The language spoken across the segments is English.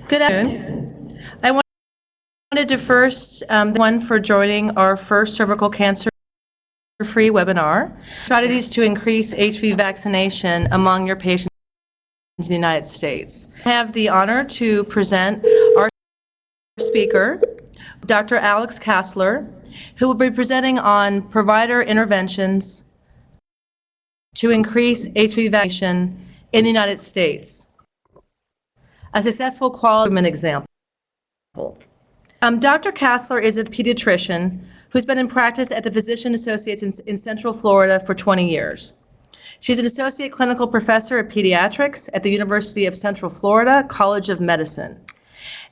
Good afternoon. I wanted to first thank everyone for joining our first cervical cancer-free webinar, Strategies to Increase HPV Vaccination Among Your Patients in the United States. I have the honor to present our speaker, Dr. Alex Kassler, who will be presenting on provider interventions to increase HPV vaccination in the United States, a successful quality improvement example. Dr. Kassler is a pediatrician who's been in practice at the Physician Associates in Central Florida for 20 years. She's an associate clinical professor of pediatrics at the University of Central Florida College of Medicine.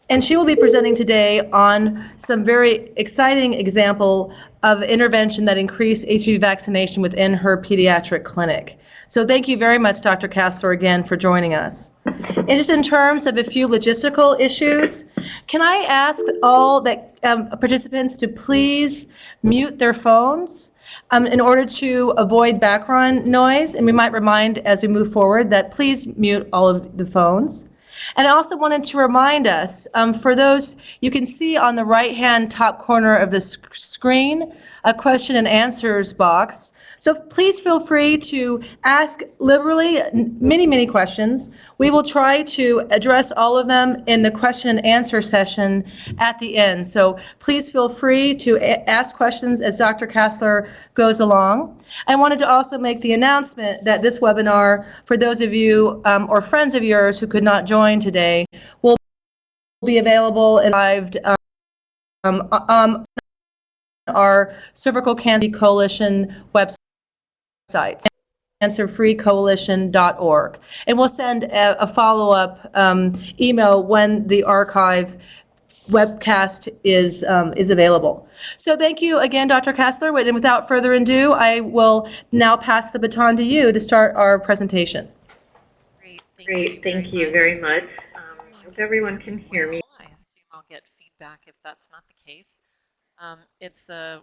And she will be presenting today on some very exciting example of intervention that increased HPV vaccination within her pediatric clinic. So thank you very much, Dr. Kassler, again for joining us. And just in terms of a few logistical issues, can I ask all that participants to please mute their phones in order to avoid background noise? And we might remind as we move forward that please mute all of the phones. And I also wanted to remind us, for those, you can see on the right-hand top corner of the screen, a question and answers box. So please feel free to ask literally many questions. We will try to address all of them in the question and answer session at the end. So please feel free to ask questions as Dr. Kassler goes along. I wanted to also make the announcement that this webinar, for those of you or friends of yours who could not join today, will be available and archived on our Cervical Cancer Coalition website, cancerfreecoalition.org. And we'll send a follow-up email when the archive webcast is available. So thank you again, Dr. Kassler. And without further ado, I will now pass the baton to you to start our presentation. Great, thank you very much. I hope everyone can hear me. I assume I'll get feedback if that's not the case. It's a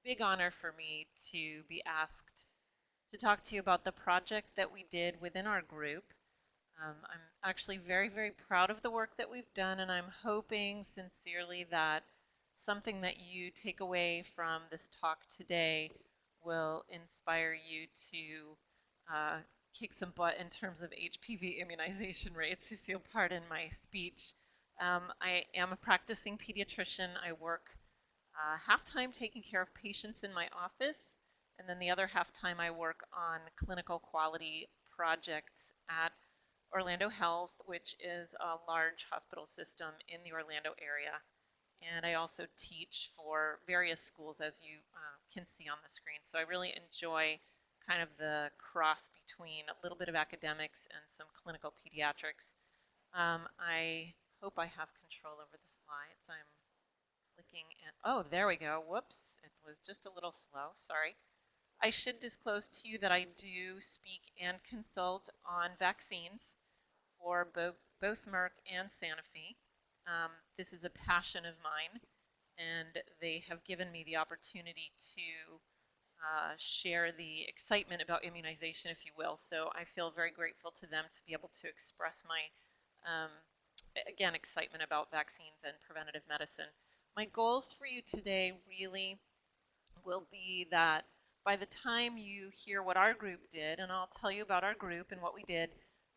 big honor for me to be asked to talk to you about the project that we did within our group. I'm actually very proud of the work that we've done, and I'm hoping sincerely that something that you take away from this talk today will inspire you to kick some butt in terms of HPV immunization rates, if you'll pardon my speech. I am a practicing pediatrician. I work half-time taking care of patients in my office, and then the other half-time I work on clinical quality projects at Orlando Health, which is a large hospital system in the Orlando area. And I also teach for various schools, as you can see on the screen. So I really enjoy kind of the cross between a little bit of academics and some clinical pediatrics. I hope I have control over the slides. I'm clicking and, oh, there we go. Whoops, it was just a little slow, sorry. I should disclose to you that I do speak and consult on vaccines for both Merck and Sanofi. This is a passion of mine, and they have given me the opportunity to share the excitement about immunization, if you will. So I feel very grateful to them to be able to express my, again, excitement about vaccines and preventative medicine. My goals for you today really will be that by the time you hear what our group did, and I'll tell you about our group and what we did,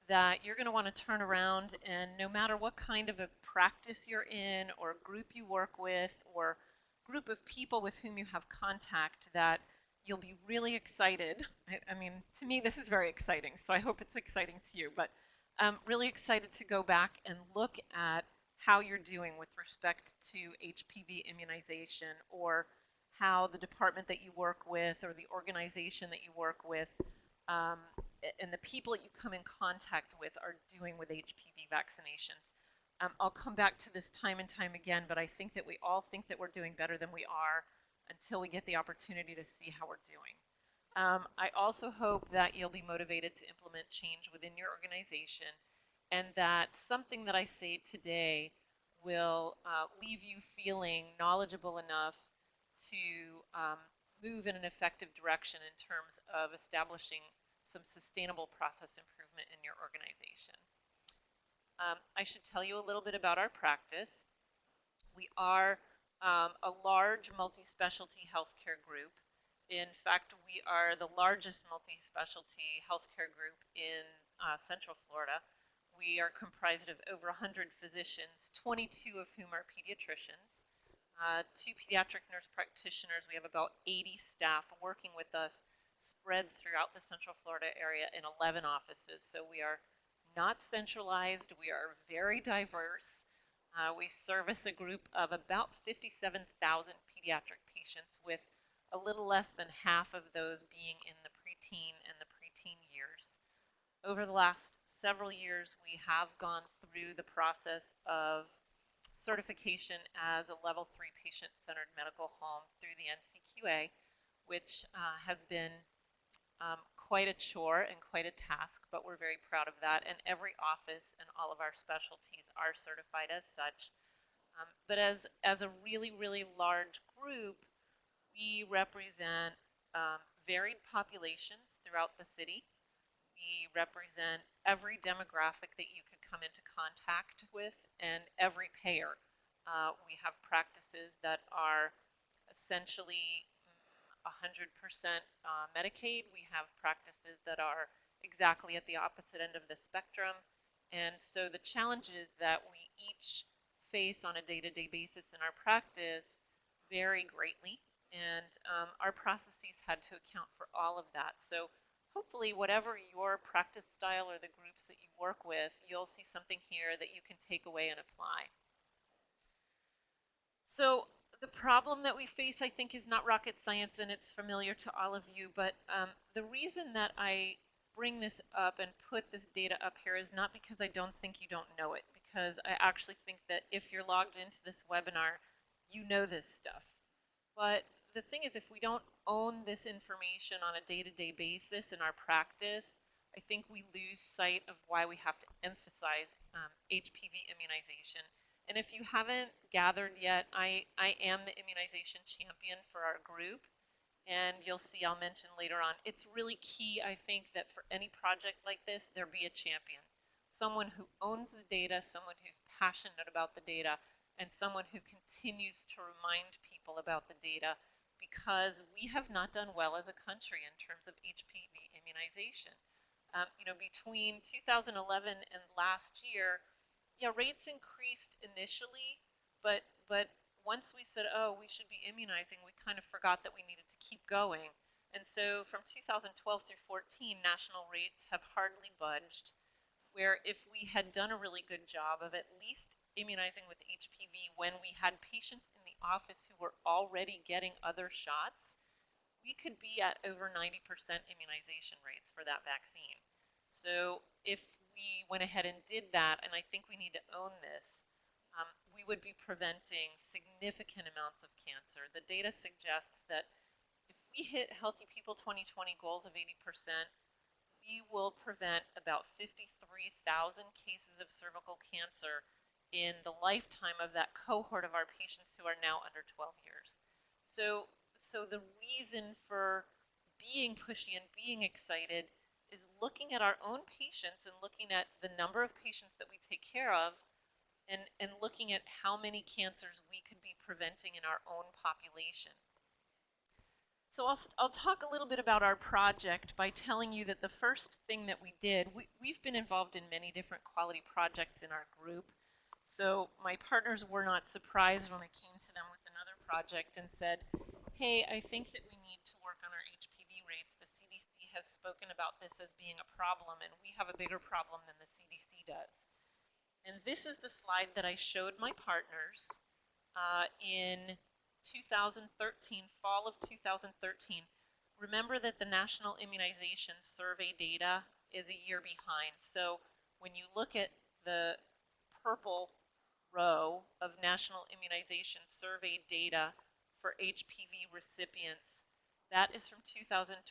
that you're going to want to turn around and no matter what kind of a practice you're in or group you work with or group of people with whom you have contact, that you'll be really excited. I mean, to me, this is very exciting, so I hope it's exciting to you, but I'm really excited to go back and look at how you're doing with respect to HPV immunization, or how the department that you work with or the organization that you work with and the people that you come in contact with are doing with HPV vaccinations. I'll come back to this time and time again, but I think that we all think that we're doing better than we are until we get the opportunity to see how we're doing. I also hope that you'll be motivated to implement change within your organization, and that something that I say today will leave you feeling knowledgeable enough to move in an effective direction in terms of establishing some sustainable process improvement in your organization. I should tell you a little bit about our practice. We are a large multi-specialty healthcare group. In fact, we are the largest multi-specialty healthcare group in Central Florida. We are comprised of over 100 physicians, 22 of whom are pediatricians, 2 pediatric nurse practitioners. We have about 80 staff working with us, spread throughout the Central Florida area in 11 offices. So we are not centralized. We are very diverse. We service a group of about 57,000 pediatric patients, with a little less than half of those being in the preteen and the preteen years. Over the last several years, we have gone through the process of certification as a level 3 patient-centered medical home through the NCQA, which has been quite a chore and quite a task, but we're very proud of that. And every office and all of our specialties are certified as such. But as a really, really large group, we represent varied populations throughout the city. We represent every demographic that you could come into contact with and every payer. We have practices that are essentially 100% Medicaid. We have practices that are exactly at the opposite end of the spectrum. And so the challenges that we each face on a day-to-day basis in our practice vary greatly. And our processes had to account for all of that. So hopefully whatever your practice style or the groups that you work with, you'll see something here that you can take away and apply. So the problem that we face, I think, is not rocket science, and it's familiar to all of you. But the reason that I bring this up and put this data up here is not because I don't think you don't know it, because I actually think that if you're logged into this webinar, you know this stuff. But the thing is, if we don't own this information on a day-to-day basis in our practice, I think we lose sight of why we have to emphasize HPV immunization. And if you haven't gathered yet, I am the immunization champion for our group. And you'll see, I'll mention later on, it's really key, I think, that for any project like this, there be a champion. Someone who owns the data, someone who's passionate about the data, and someone who continues to remind people about the data, because we have not done well as a country in terms of HPV immunization. Between 2011 and last year, yeah, rates increased initially, but once we said, oh, we should be immunizing, we kind of forgot that we needed to keep going. And so from 2012 through 14, national rates have hardly budged, where if we had done a really good job of at least immunizing with HPV when we had patients in the office who were already getting other shots, we could be at over 90% immunization rates for that vaccine. So if we went ahead and did that, and I think we need to own this, we would be preventing significant amounts of cancer. The data suggests that if we hit Healthy People 2020 goals of 80%, we will prevent about 53,000 cases of cervical cancer in the lifetime of that cohort of our patients who are now under 12 years. So the reason for being pushy and being excited is looking at our own patients and looking at the number of patients that we take care of, and looking at how many cancers we could be preventing in our own population. So I'll talk a little bit about our project by telling you that the first thing that we did, we've been involved in many different quality projects in our group. So my partners were not surprised when I came to them with another project and said, hey, I think that we need to work on our HPV rates. The CDC has spoken about this as being a problem, and we have a bigger problem than the CDC does. And this is the slide that I showed my partners in 2013, fall of 2013. Remember that the National Immunization Survey data is a year behind. So when you look at the purple row of National Immunization Survey data for HPV recipients, that is from 2012.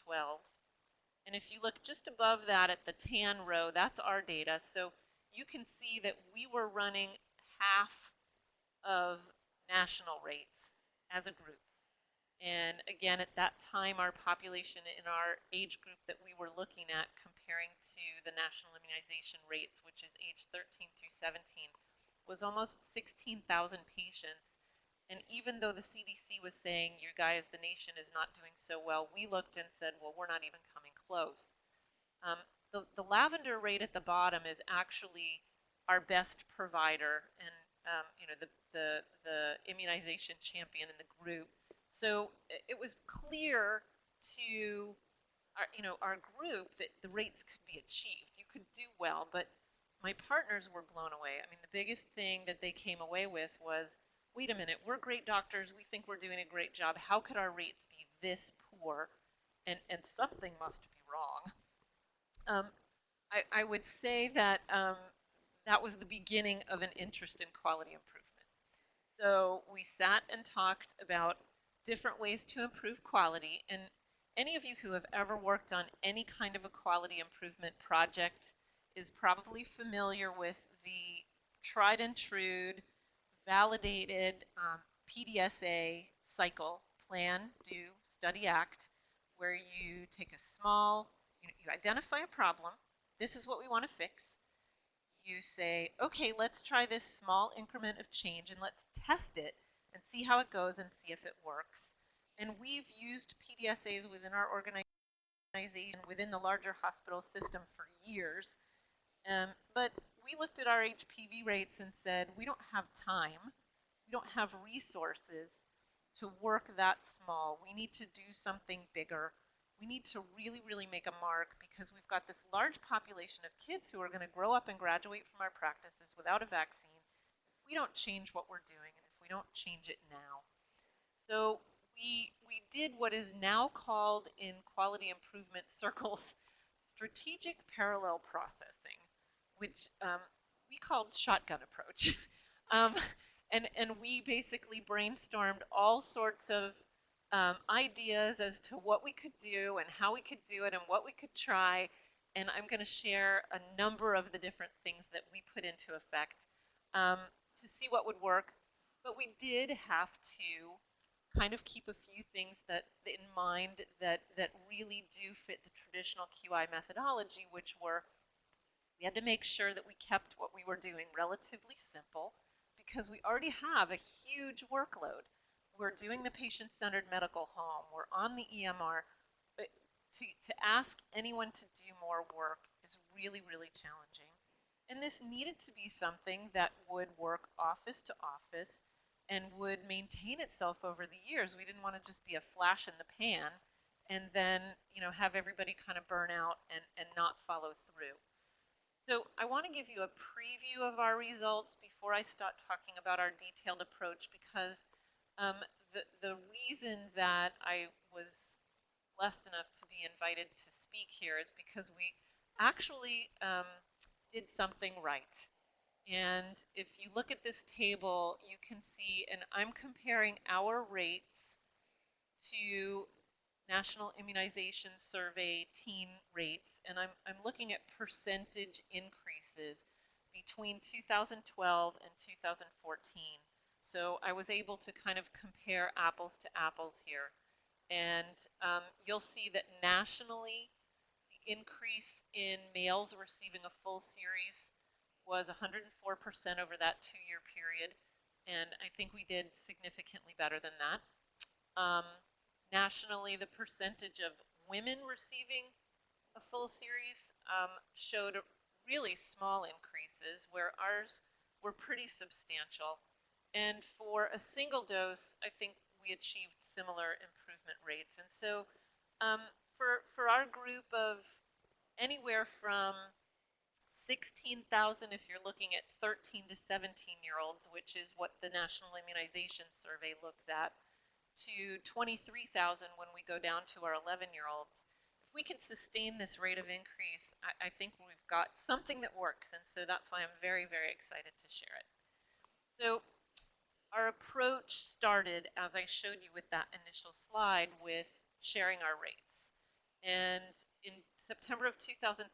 And if you look just above that at the tan row, that's our data. So you can see that we were running half of national rates as a group. And again, at that time, our population in our age group that we were looking at compared comparing to the national immunization rates, which is age 13 through 17, was almost 16,000 patients. And even though the CDC was saying, you guys, the nation is not doing so well, we looked and said, well, we're not even coming close. The lavender rate at the bottom is actually our best provider and the immunization champion in the group. So it was clear to our group that the rates could be achieved. You could do well, but my partners were blown away. I mean, the biggest thing that they came away with was, wait a minute, we're great doctors. We think we're doing a great job. How could our rates be this poor? And something must be wrong. I would say that that was the beginning of an interest in quality improvement. So we sat and talked about different ways to improve quality. And any of you who have ever worked on any kind of a quality improvement project is probably familiar with the tried and true, validated PDSA cycle, plan, do, study, act, where you take a small, you identify a problem. This is what we want to fix. You say, okay, let's try this small increment of change and let's test it and see how it goes and see if it works. And we've used PDSAs within our organization, within the larger hospital system for years. But we looked at our HPV rates and said, we don't have time, we don't have resources to work that small. We need to do something bigger. We need to really, really make a mark because we've got this large population of kids who are going to grow up and graduate from our practices without a vaccine. If we don't change what we're doing and if we don't change it now. So we did what is now called in quality improvement circles strategic parallel processing, which we called shotgun approach. um, and we basically brainstormed all sorts of ideas as to what we could do and how we could do it and what we could try. And I'm going to share a number of the different things that we put into effect to see what would work. But we did have to kind of keep a few things in mind that really do fit the traditional QI methodology, which were we had to make sure that we kept what we were doing relatively simple because we already have a huge workload. We're doing the patient-centered medical home. We're on the EMR. But to ask anyone to do more work is really, really challenging. And this needed to be something that would work office to office and would maintain itself over the years. We didn't want to just be a flash in the pan and then have everybody kind of burn out and not follow through. So I want to give you a preview of our results before I start talking about our detailed approach because the reason that I was blessed enough to be invited to speak here is because we actually did something right. And if you look at this table, you can see, and I'm comparing our rates to National Immunization Survey teen rates, and I'm looking at percentage increases between 2012 and 2014. So I was able to kind of compare apples to apples here. And you'll see that nationally, the increase in males receiving a full series was 104% over that 2-year period. And I think we did significantly better than that. Nationally, the percentage of women receiving a full series showed really small increases, where ours were pretty substantial. And for a single dose, I think we achieved similar improvement rates. And so for our group of anywhere from 16,000 if you're looking at 13 to 17-year-olds, which is what the National Immunization Survey looks at, to 23,000 when we go down to our 11-year-olds. If we can sustain this rate of increase, I think we've got something that works, and so that's why I'm very, very excited to share it. So our approach started, as I showed you with that initial slide, with sharing our rates. And in September of 2013,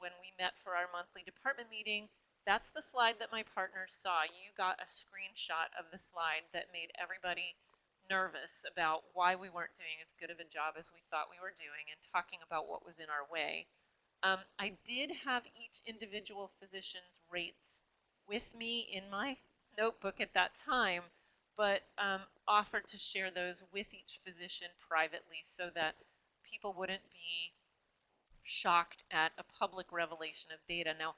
when we met for our monthly department meeting, that's the slide that my partners saw. You got a screenshot of the slide that made everybody nervous about why we weren't doing as good of a job as we thought we were doing and talking about what was in our way. I did have each individual physician's rates with me in my notebook at that time, but offered to share those with each physician privately so that people wouldn't be shocked at a public revelation of data. Now,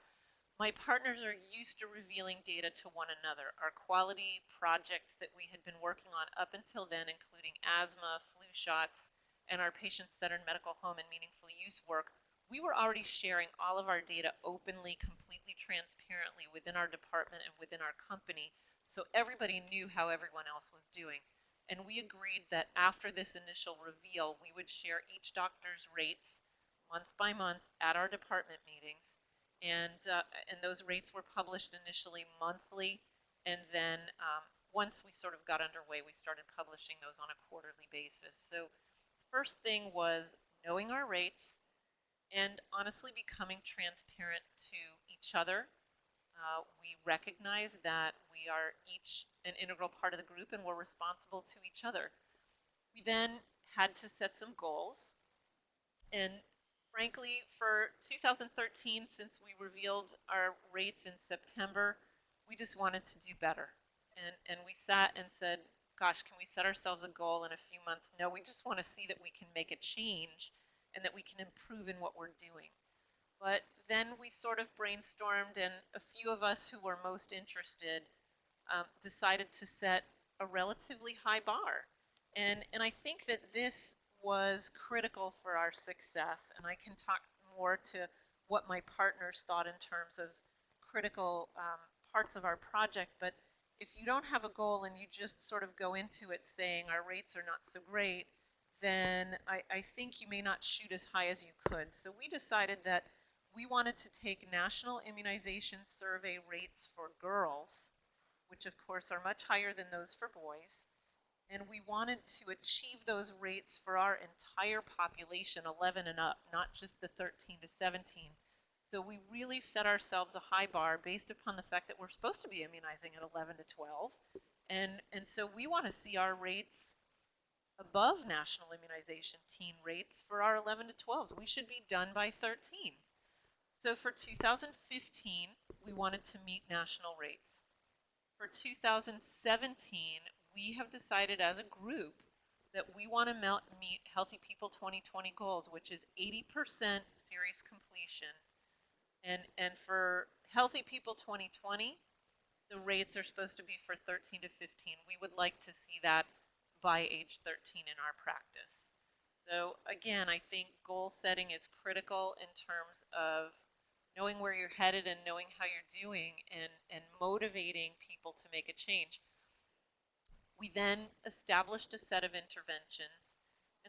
my partners are used to revealing data to one another. Our quality projects that we had been working on up until then, including asthma, flu shots, and our patient-centered medical home and meaningful use work, we were already sharing all of our data openly, completely transparently within our department and within our company, so everybody knew how everyone else was doing. And we agreed that after this initial reveal, we would share each doctor's rates month by month at our department meetings, and those rates were published initially monthly, and then once we sort of got underway, we started publishing those on a quarterly basis. So first thing was knowing our rates and honestly becoming transparent to each other. We recognize that we are each an integral part of the group and we're responsible to each other. We then had to set some goals, and frankly, for 2013, since we revealed our rates in September, we just wanted to do better. And we sat and said, gosh, can we set ourselves a goal in a few months? No, we just want to see that we can make a change and that we can improve in what we're doing. But then we sort of brainstormed, and a few of us who were most interested decided to set a relatively high bar. And I think that this was critical for our success, and I can talk more to what my partners thought in terms of critical parts of our project. But if you don't have a goal and you just sort of go into it saying our rates are not so great, then I think you may not shoot as high as you could. So we decided that we wanted to take national immunization survey rates for girls, which of course are much higher than those for boys. And we wanted to achieve those rates for our entire population, 11 and up, not just the 13 to 17. So we really set ourselves a high bar based upon the fact that we're supposed to be immunizing at 11 to 12. And so we want to see our rates above national immunization teen rates for our 11 to 12s. We should be done by 13. So for 2015, we wanted to meet national rates. For 2017, we have decided as a group that we want to meet Healthy People 2020 goals, which is 80% series completion. And for Healthy People 2020, the rates are supposed to be for 13 to 15. We would like to see that by age 13 in our practice. So again, I think goal setting is critical in terms of knowing where you're headed and knowing how you're doing, and motivating people to make a change. We then established a set of interventions,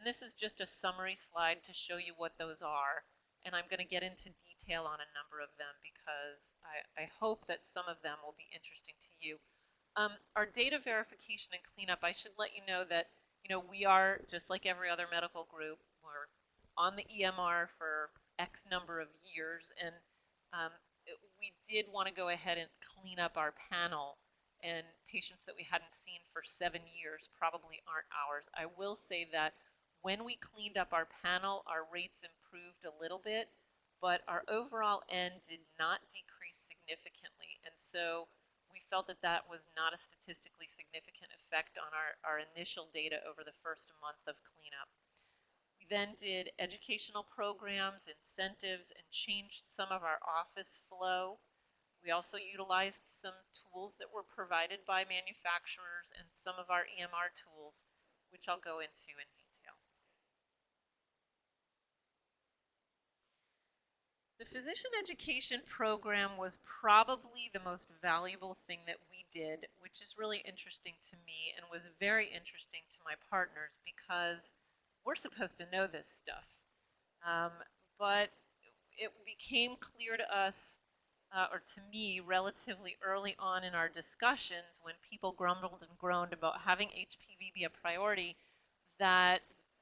and this is just a summary slide to show you what those are, and I'm going to get into detail on a number of them because I hope that some of them will be interesting to you. Our data verification and cleanup, I should let you know that we are, just like every other medical group, we're on the EMR for X number of years, and we did want to go ahead and clean up our panel, and patients that we hadn't seen for 7 years probably aren't ours. I will say that when we cleaned up our panel, our rates improved a little bit, but our overall N did not decrease significantly, and so we felt that that was not a statistically significant effect on our initial data over the first month of cleanup. We then did educational programs, incentives, and changed some of our office flow. We also utilized some tools that were provided by manufacturers and some of our EMR tools, which I'll go into in detail. The physician education program was probably the most valuable thing that we did, which is really interesting to me and was very interesting to my partners because we're supposed to know this stuff. But it became clear to us, or to me, relatively early on in our discussions when people grumbled and groaned about having HPV be a priority, that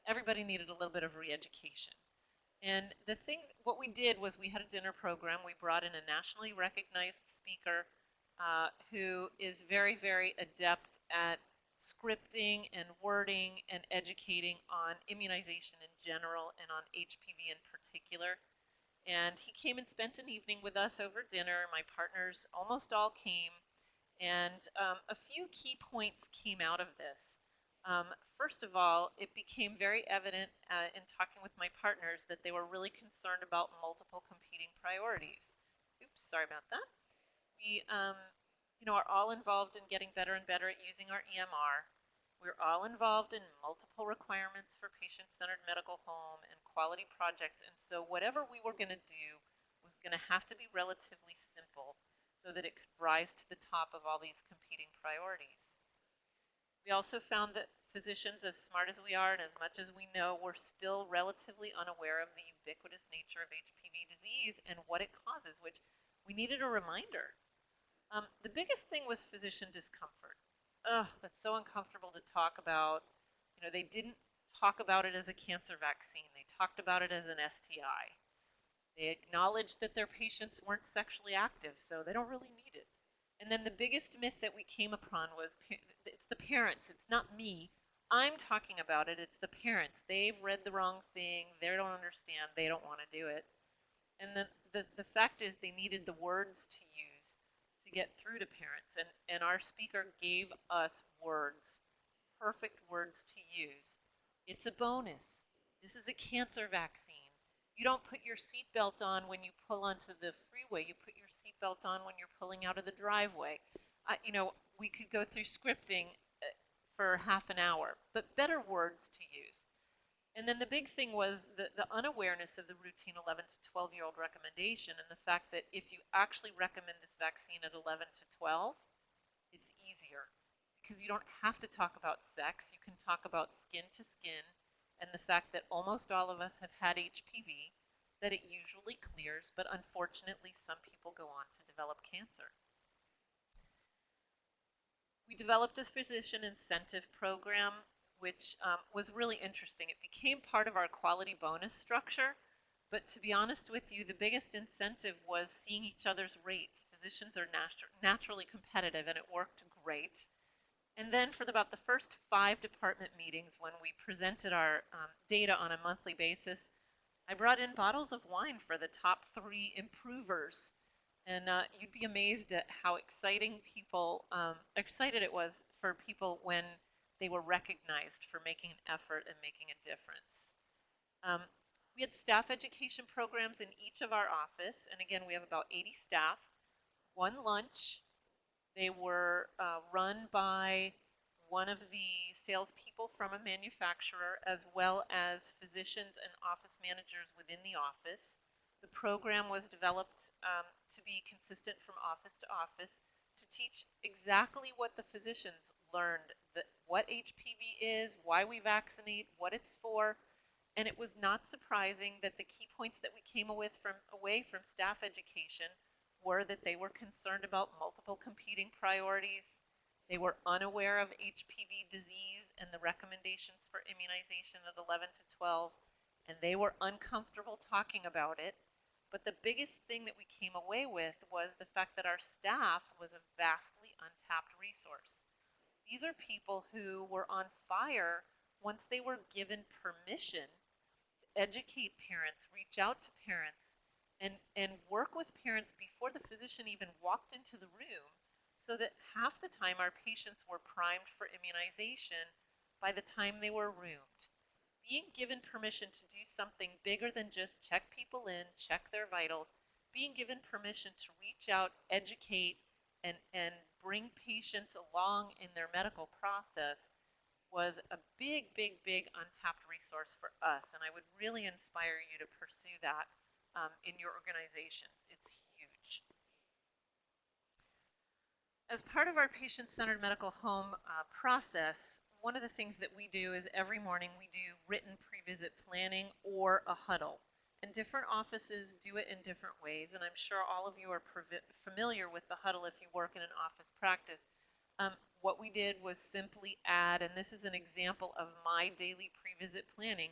everybody needed a little bit of re-education. And what we did was we had a dinner program. We brought in a nationally recognized speaker who is very, very adept at scripting and wording and educating on immunization in general and on HPV in particular. And he came and spent an evening with us over dinner. My partners almost all came, and a few key points came out of this. First of all, it became very evident in talking with my partners that they were really concerned about multiple competing priorities. Oops, sorry about that. We, are all involved in getting better and better at using our EMR. We're all involved in multiple requirements for patient-centered medical home and quality projects, and so whatever we were going to do was going to have to be relatively simple so that it could rise to the top of all these competing priorities. We also found that physicians, as smart as we are and as much as we know, were still relatively unaware of the ubiquitous nature of HPV disease and what it causes, which we needed a reminder. The biggest thing was physician discomfort. Ugh, that's so uncomfortable to talk about. They didn't talk about it as a cancer vaccine. They talked about it as an STI. They acknowledged that their patients weren't sexually active, so they don't really need it. And then the biggest myth that we came upon was it's the parents, it's not me. I'm talking about it, it's the parents. They've read the wrong thing, they don't understand, they don't want to do it. And the fact is they needed the words to use to get through to parents. And our speaker gave us words, perfect words to use. It's a bonus. This is a cancer vaccine. You don't put your seatbelt on when you pull onto the freeway. You put your seatbelt on when you're pulling out of the driveway. We could go through scripting for half an hour, but better words to use. And then the big thing was the unawareness of the routine 11 to 12-year-old recommendation and the fact that if you actually recommend this vaccine at 11 to 12, it's easier because you don't have to talk about sex. You can talk about skin to skin and the fact that almost all of us have had HPV, that it usually clears, but unfortunately some people go on to develop cancer. We developed a physician incentive program, which was really interesting. It became part of our quality bonus structure, but to be honest with you, the biggest incentive was seeing each other's rates. Physicians are naturally competitive, and it worked great. And then for about the first 5 department meetings, when we presented our data on a monthly basis, I brought in bottles of wine for the top 3 improvers. And you'd be amazed at how excited it was for people when they were recognized for making an effort and making a difference. We had staff education programs in each of our office, and again, we have about 80 staff. One lunch. They were run by one of the salespeople from a manufacturer, as well as physicians and office managers within the office. The program was developed to be consistent from office to office to teach exactly what the physicians learned, what HPV is, why we vaccinate, what it's for. And it was not surprising that the key points that we came away from staff education were that they were concerned about multiple competing priorities. They were unaware of HPV disease and the recommendations for immunization at 11 to 12, and they were uncomfortable talking about it. But the biggest thing that we came away with was the fact that our staff was a vastly untapped resource. These are people who were on fire once they were given permission to educate parents, reach out to parents, and work with parents before the physician even walked into the room, so that half the time our patients were primed for immunization by the time they were roomed. Being given permission to do something bigger than just check people in, check their vitals, being given permission to reach out, educate, and bring patients along in their medical process was a big, big, big untapped resource for us. And I would really inspire you to pursue that in your organizations. It's huge. As part of our patient-centered medical home process, one of the things that we do is every morning we do written pre-visit planning or a huddle. And different offices do it in different ways, and I'm sure all of you are familiar with the huddle if you work in an office practice. What we did was simply add, and this is an example of my daily pre-visit planning.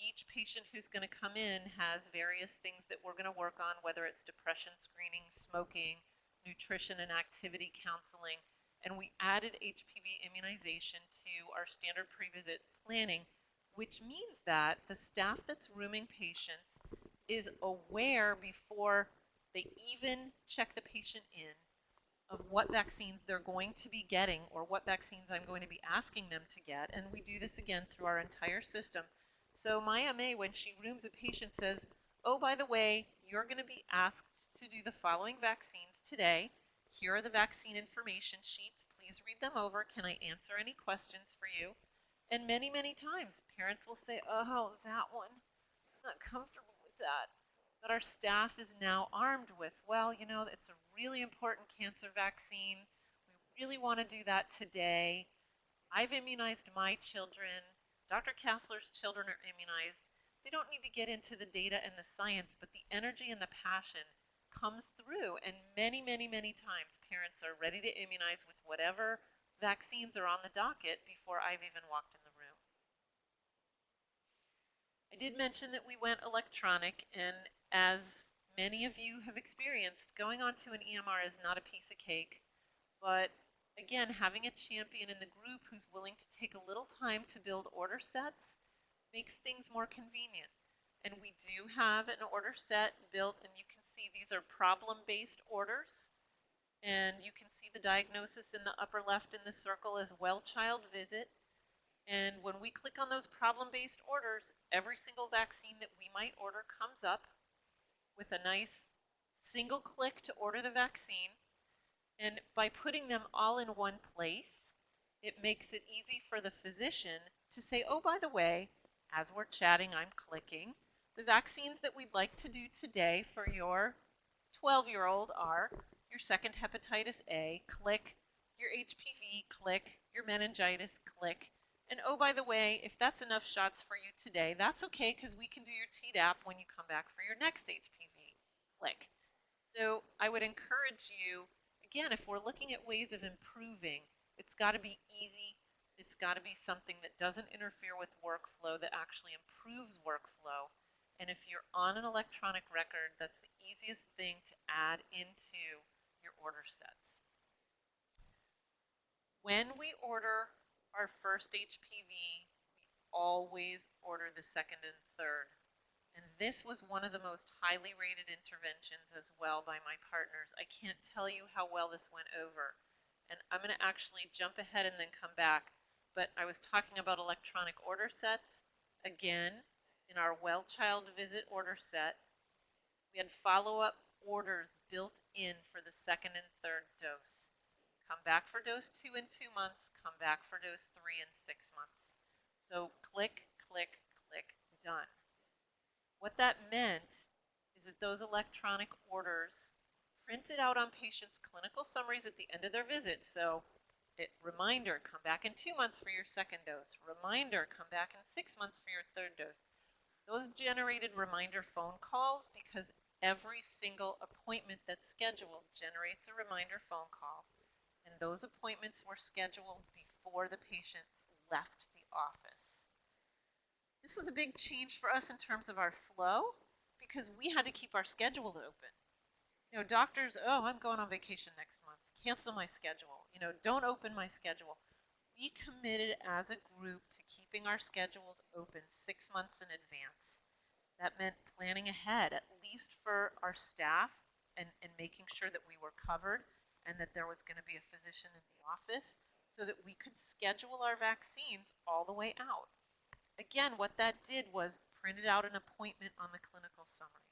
Each patient who's going to come in has various things that we're going to work on, whether it's depression screening, smoking, nutrition and activity counseling, and we added HPV immunization to our standard pre-visit planning, which means that the staff that's rooming patients is aware before they even check the patient in of what vaccines they're going to be getting or what vaccines I'm going to be asking them to get. And we do this again through our entire system. So my MA, when she rooms a patient, says, oh, by the way, you're going to be asked to do the following vaccines today. Here are the vaccine information sheets. Please read them over. Can I answer any questions for you? And many, many times, parents will say, oh, that one, I'm not comfortable with that. But our staff is now armed with, well, you know, it's a really important cancer vaccine. We really want to do that today. I've immunized my children. Dr. Kassler's children are immunized. They don't need to get into the data and the science, but the energy and the passion comes through. And many, many, many times, parents are ready to immunize with whatever vaccines are on the docket before I've even walked in the room. I did mention that we went electronic, and as many of you have experienced, going onto an EMR is not a piece of cake, but again, having a champion in the group who's willing to take a little time to build order sets makes things more convenient. And we do have an order set built, and you can see these are problem-based orders, and you can see the diagnosis in the upper left in the circle as well child visit. And when we click on those problem-based orders, every single vaccine that we might order comes up with a nice single click to order the vaccine. And by putting them all in one place, it makes it easy for the physician to say, oh, by the way, as we're chatting, I'm clicking. The vaccines that we'd like to do today for your 12-year-old are your second hepatitis A, click, your HPV, click, your meningitis, click. And oh, by the way, if that's enough shots for you today, that's okay because we can do your Tdap when you come back for your next HPV, click. So I would encourage you, again, if we're looking at ways of improving, it's got to be easy. It's got to be something that doesn't interfere with workflow, that actually improves workflow. And if you're on an electronic record, that's the easiest thing to add into your order sets. When we order our first HPV, we always order the second and third. And this was one of the most highly rated interventions as well by my partners. I can't tell you how well this went over. And I'm going to actually jump ahead and then come back. But I was talking about electronic order sets. Again, in our well child visit order set, we had follow-up orders built in for the second and third dose. Come back for dose 2 in 2 months, come back for dose 3 in 6 months. So click, click, click, done. What that meant is that those electronic orders printed out on patients' clinical summaries at the end of their visit. So, reminder, come back in 2 months for your second dose. Reminder, come back in 6 months for your third dose. Those generated reminder phone calls because every single appointment that's scheduled generates a reminder phone call. And those appointments were scheduled before the patients left the office. This was a big change for us in terms of our flow because we had to keep our schedule open. You know, doctors, oh, I'm going on vacation next month. Cancel my schedule. You know, don't open my schedule. We committed as a group to keeping our schedules open 6 months in advance. That meant planning ahead, at least for our staff, and making sure that we were covered and that there was going to be a physician in the office so that we could schedule our vaccines all the way out. Again, what that did was printed out an appointment on the clinical summary.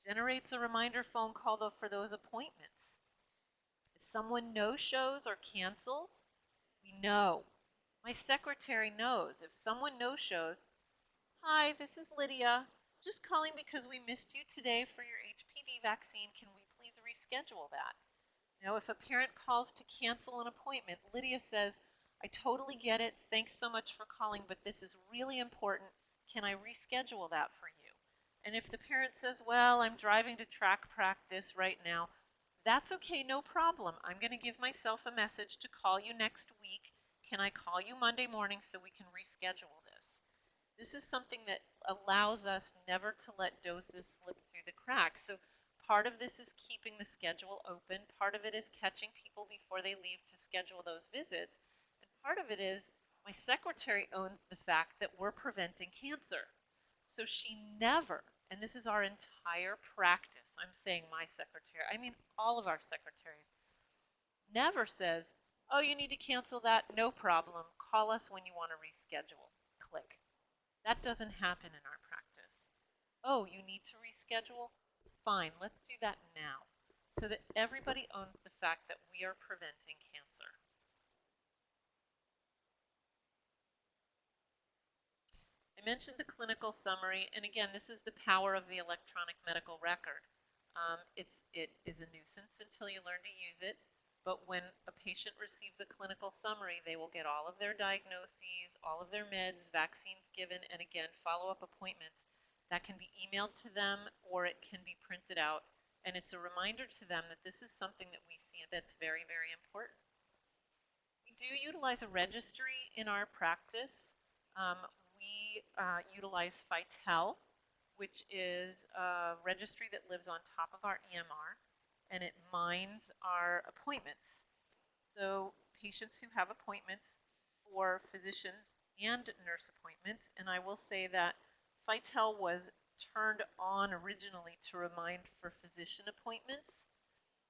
Generates a reminder phone call though for those appointments. If someone no-shows or cancels, we know. My secretary knows. If someone no-shows, hi, this is Lydia. Just calling because we missed you today for your HPV vaccine. Can we please reschedule that? Now, if a parent calls to cancel an appointment, Lydia says, I totally get it. Thanks so much for calling, but this is really important. Can I reschedule that for you? And if the parent says, well, I'm driving to track practice right now, that's okay, no problem. I'm going to give myself a message to call you next week. Can I call you Monday morning so we can reschedule this? This is something that allows us never to let doses slip through the cracks. So part of this is keeping the schedule open. Part of it is catching people before they leave to schedule those visits. And part of it is my secretary owns the fact that we're preventing cancer. So she never, and this is our entire practice, I'm saying my secretary, I mean all of our secretaries, never says, oh, you need to cancel that, no problem, call us when you want to reschedule, click. That doesn't happen in our practice. Oh, you need to reschedule? Fine, let's do that now, so that everybody owns the fact that we are preventing cancer. I mentioned the clinical summary, and again, this is the power of the electronic medical record. It is a nuisance until you learn to use it, but when a patient receives a clinical summary, they will get all of their diagnoses, all of their meds, vaccines given, and again, follow-up appointments. That can be emailed to them or it can be printed out, and it's a reminder to them that this is something that we see that's very, very important. We do utilize a registry in our practice. We utilize FITEL, which is a registry that lives on top of our EMR, and it mines our appointments. So patients who have appointments for physicians and nurse appointments, and I will say that FITEL was turned on originally to remind for physician appointments.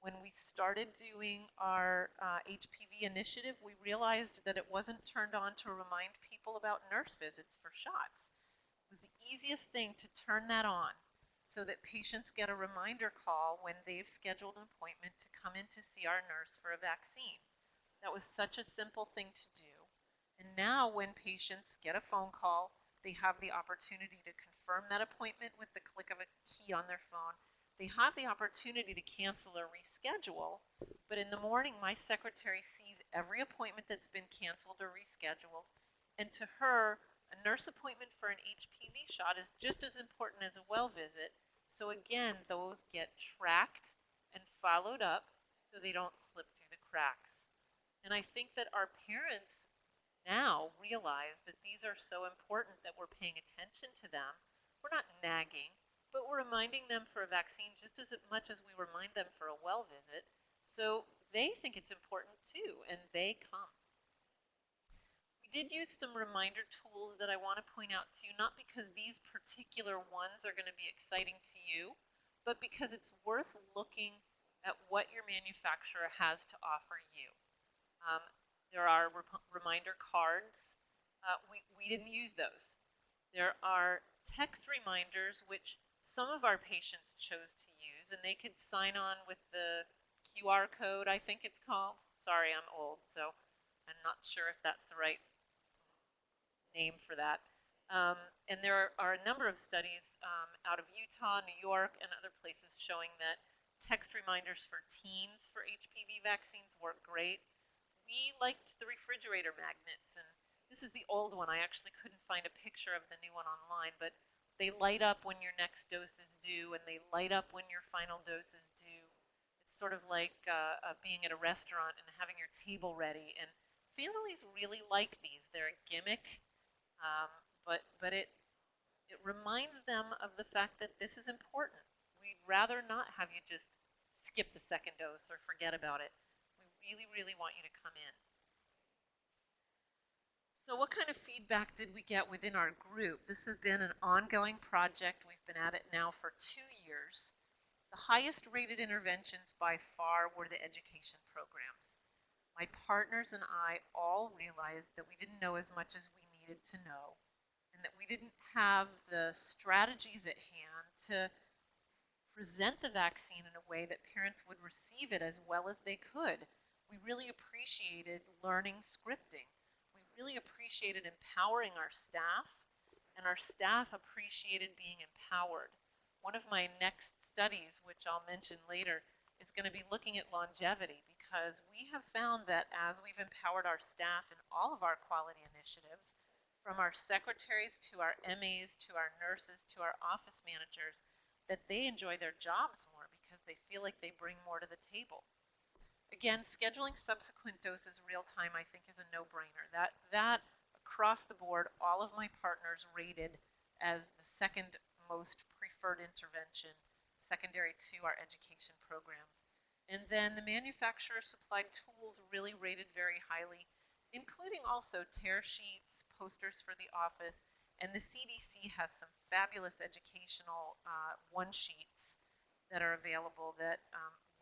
When we started doing our HPV initiative, we realized that it wasn't turned on to remind people about nurse visits for shots. It was the easiest thing to turn that on so that patients get a reminder call when they've scheduled an appointment to come in to see our nurse for a vaccine. That was such a simple thing to do. And now when patients get a phone call, they have the opportunity to confirm that appointment with the click of a key on their phone. They have the opportunity to cancel or reschedule, but in the morning my secretary sees every appointment that's been canceled or rescheduled, and to her, a nurse appointment for an HPV shot is just as important as a well visit. So again, those get tracked and followed up so they don't slip through the cracks. And I think that our parents now realize that these are so important that we're paying attention to them. We're not nagging, but we're reminding them for a vaccine just as much as we remind them for a well visit. So they think it's important too, and they come. We did use some reminder tools that I want to point out to you, not because these particular ones are going to be exciting to you, but because it's worth looking at what your manufacturer has to offer you. Um, there are reminder cards. We didn't use those. There are text reminders, which some of our patients chose to use, and they could sign on with the QR code, I think it's called. Sorry, I'm old, so I'm not sure if that's the right name for that. And there are a number of studies out of Utah, New York, and other places showing that text reminders for teens for HPV vaccines work great. We liked the refrigerator magnets, and this is the old one. I actually couldn't find a picture of the new one online, but they light up when your next dose is due, and they light up when your final dose is due. It's sort of like being at a restaurant and having your table ready, and families really like these. They're a gimmick, but it reminds them of the fact that this is important. We'd rather not have you just skip the second dose or forget about it. We really, really want you to come in. So what kind of feedback did we get within our group? This has been an ongoing project. We've been at it now for 2 years. The highest rated interventions by far were the education programs. My partners and I all realized that we didn't know as much as we needed to know, and that we didn't have the strategies at hand to present the vaccine in a way that parents would receive it as well as they could. We really appreciated learning scripting. We really appreciated empowering our staff, and our staff appreciated being empowered. One of my next studies, which I'll mention later, is going to be looking at longevity, because we have found that as we've empowered our staff in all of our quality initiatives, from our secretaries to our MAs to our nurses to our office managers, that they enjoy their jobs more because they feel like they bring more to the table. Again, scheduling subsequent doses real time, I think, is a no-brainer. That across the board, all of my partners rated as the second most preferred intervention, secondary to our education programs. And then the manufacturer supplied tools really rated very highly, including also tear sheets, posters for the office, and the CDC has some fabulous educational one-sheets that are available that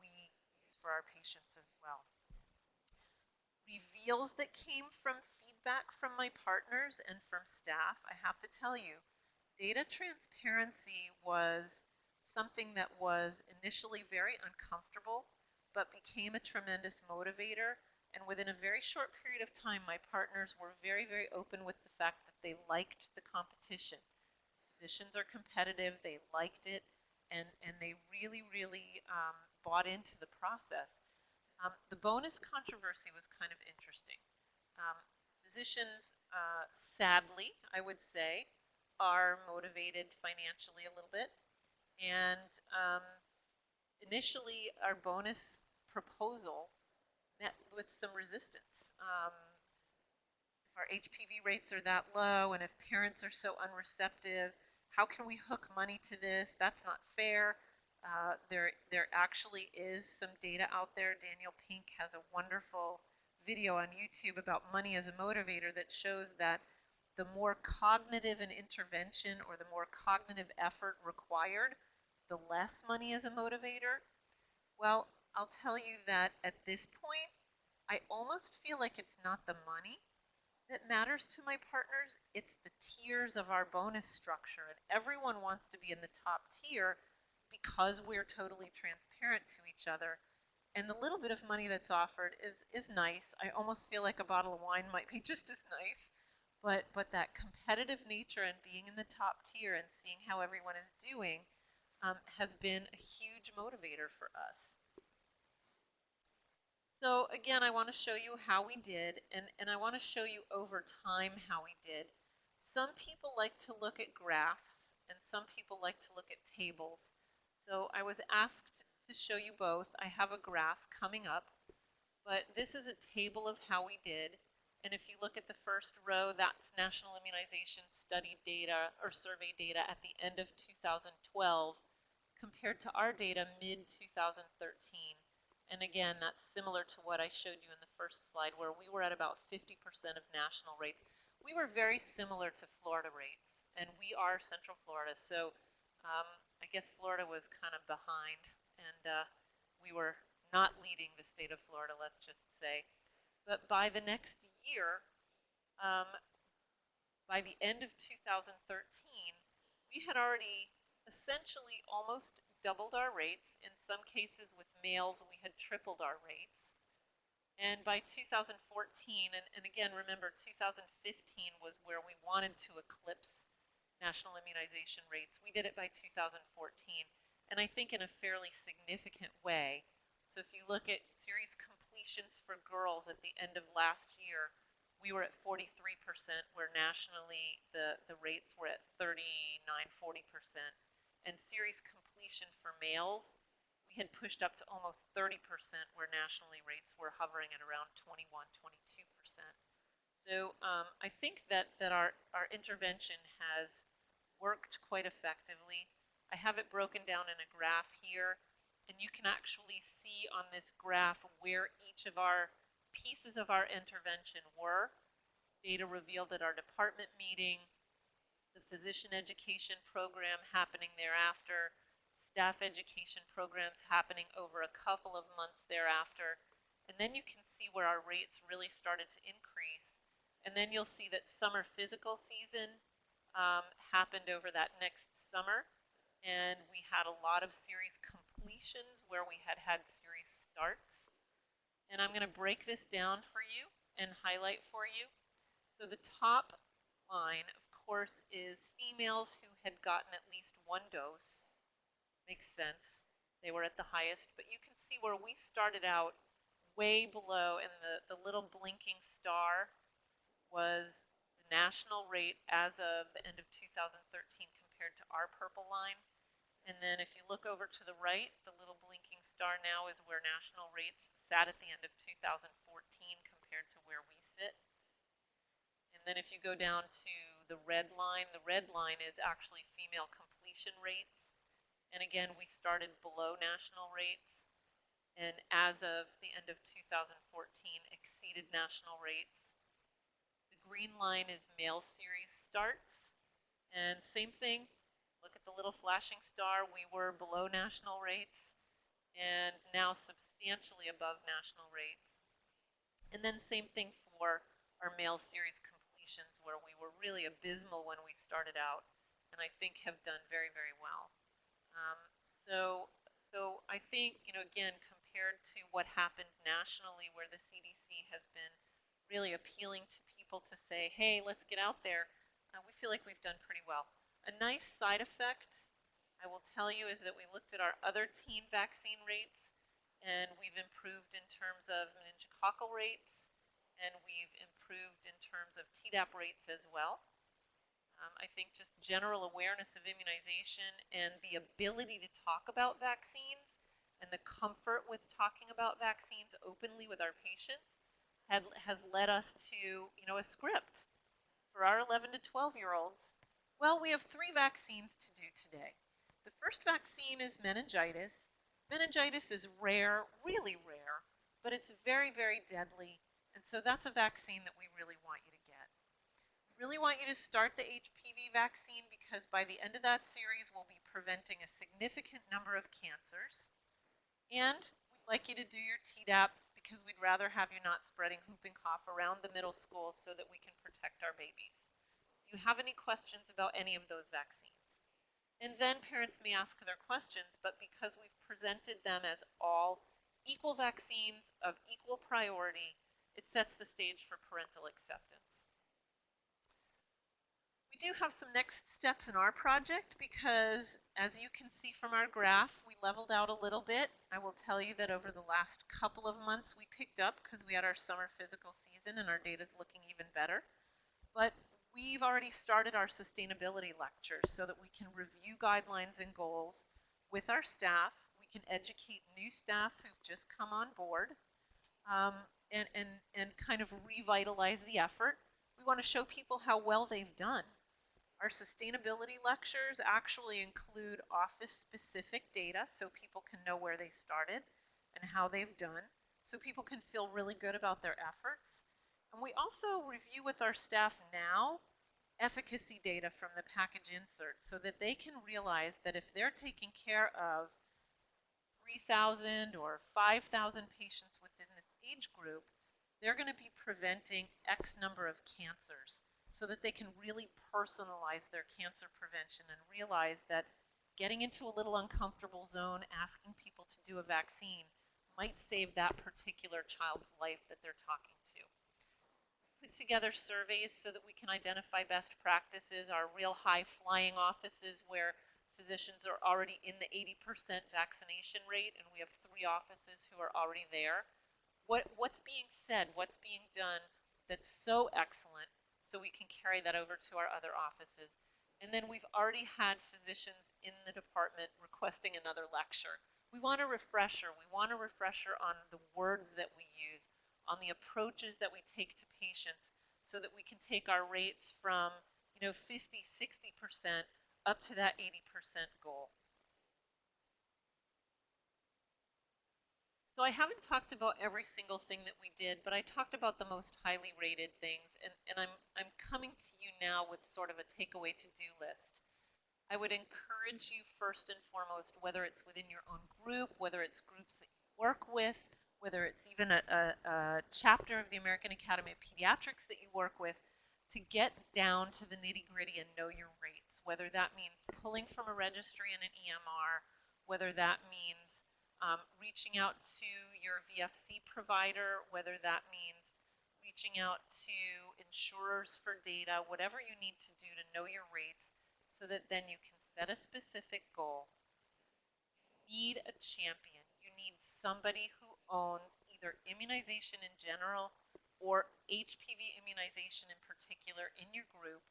we use for our patients as well. Reveals that came from feedback from my partners and from staff, I have to tell you, data transparency was something that was initially very uncomfortable, but became a tremendous motivator. And within a very short period of time, my partners were very, very open with the fact that they liked the competition. Physicians are competitive, they liked it, and they really, really bought into the process. The bonus controversy was kind of interesting. Physicians, sadly, I would say, are motivated financially a little bit. And initially, our bonus proposal met with some resistance. If our HPV rates are that low and if parents are so unreceptive, how can we hook money to this? That's not fair. There actually is some data out there. Daniel Pink has a wonderful video on YouTube about money as a motivator that shows that the more cognitive an intervention or the more cognitive effort required, the less money as a motivator. Well, I'll tell you that at this point, I almost feel like it's not the money that matters to my partners, it's the tiers of our bonus structure. And everyone wants to be in the top tier because we're totally transparent to each other. And the little bit of money that's offered is nice. I almost feel like a bottle of wine might be just as nice. But that competitive nature and being in the top tier and seeing how everyone is doing has been a huge motivator for us. So again, I want to show you how we did, and I want to show you over time how we did. Some people like to look at graphs, and some people like to look at tables. So I was asked to show you both. I have a graph coming up, but this is a table of how we did. And if you look at the first row, that's national immunization study data or survey data at the end of 2012 compared to our data mid-2013. And again, that's similar to what I showed you in the first slide, where we were at about 50% of national rates. We were very similar to Florida rates, and we are Central Florida, so I guess Florida was kind of behind, and we were not leading the state of Florida, let's just say. But by the next year, by the end of 2013, we had already essentially almost doubled our rates. In some cases with males, we had tripled our rates. And by 2014, and again, remember 2015 was where we wanted to eclipse national immunization rates. We did it by 2014, and I think in a fairly significant way. So if you look at series completions for girls at the end of last year, we were at 43%, where nationally the rates were at 39, 40%. And series completion for males, we had pushed up to almost 30%, where nationally rates were hovering at around 21, 22%. So I think that our intervention has worked quite effectively. I have it broken down in a graph here, and you can actually see on this graph where each of our pieces of our intervention were. Data revealed at our department meeting, the physician education program happening thereafter, staff education programs happening over a couple of months thereafter. And then you can see where our rates really started to increase. And then you'll see that summer physical season happened over that next summer. And we had a lot of series completions where we had series starts. And I'm going to break this down for you and highlight for you. So the top line, of course, is females who had gotten at least one dose. Makes sense. They were at the highest, but you can see where we started out way below, and the little blinking star was the national rate as of the end of 2013 compared to our purple line. And then if you look over to the right, the little blinking star now is where national rates sat at the end of 2014 compared to where we sit. And then if you go down to the red line is actually female completion rates. And again, we started below national rates, and as of the end of 2014, exceeded national rates. The green line is male series starts, and same thing, Look at the little flashing star. We were below national rates and now substantially above national rates. And then same thing for our male series completions, where we were really abysmal when we started out, and I think have done very, very well. Um, so, so I think, again, compared to what happened nationally, where the CDC has been really appealing to people to say, hey, let's get out there, we feel like we've done pretty well. A nice side effect, I will tell you, is that we looked at our other teen vaccine rates, and we've improved in terms of meningococcal rates, and we've improved in terms of Tdap rates as well. I think just general awareness of immunization and the ability to talk about vaccines and the comfort with talking about vaccines openly with our patients has led us to, a script for our 11 to 12-year-olds. Well, we have 3 vaccines to do today. The first vaccine is meningitis. Meningitis is rare, really rare, but it's very, very deadly. And so that's a vaccine that we really want you to get. We really want you to start the HPV vaccine because by the end of that series, we'll be preventing a significant number of cancers. And we'd like you to do your Tdap because we'd rather have you not spreading whooping cough around the middle schools so that we can protect our babies. Do you have any questions about any of those vaccines? And then parents may ask their questions, but because we've presented them as all equal vaccines of equal priority, it sets the stage for parental acceptance. We do have some next steps in our project because, as you can see from our graph, we leveled out a little bit. I will tell you that over the last couple of months we picked up because we had our summer physical season and our data is looking even better. But we've already started our sustainability lectures so that we can review guidelines and goals with our staff. We can educate new staff who've just come on board and kind of revitalize the effort. We want to show people how well they've done. Our sustainability lectures actually include office-specific data so people can know where they started and how they've done, so people can feel really good about their efforts. And we also review with our staff now efficacy data from the package insert so that they can realize that if they're taking care of 3,000 or 5,000 patients within this age group, they're going to be preventing X number of cancers so that they can really personalize their cancer prevention and realize that getting into a little uncomfortable zone, asking people to do a vaccine, might save that particular child's life that they're talking to. Put together surveys so that we can identify best practices, our real high flying offices where physicians are already in the 80% vaccination rate, and we have 3 offices who are already there. What's being said, what's being done that's so excellent so we can carry that over to our other offices. And then we've already had physicians in the department requesting another lecture. We want a refresher. We want a refresher on the words that we use, on the approaches that we take to patients so that we can take our rates from 50, 60% up to that 80% goal. So I haven't talked about every single thing that we did, but I talked about the most highly rated things, and I'm coming to you now with sort of a takeaway to-do list. I would encourage you first and foremost, whether it's within your own group, whether it's groups that you work with, whether it's even a chapter of the American Academy of Pediatrics that you work with, to get down to the nitty-gritty and know your rates, whether that means pulling from a registry and an EMR, whether that means reaching out to your VFC provider, whether that means reaching out to insurers for data, whatever you need to do to know your rates so that then you can set a specific goal. You need a champion. You need somebody who owns either immunization in general or HPV immunization in particular in your group.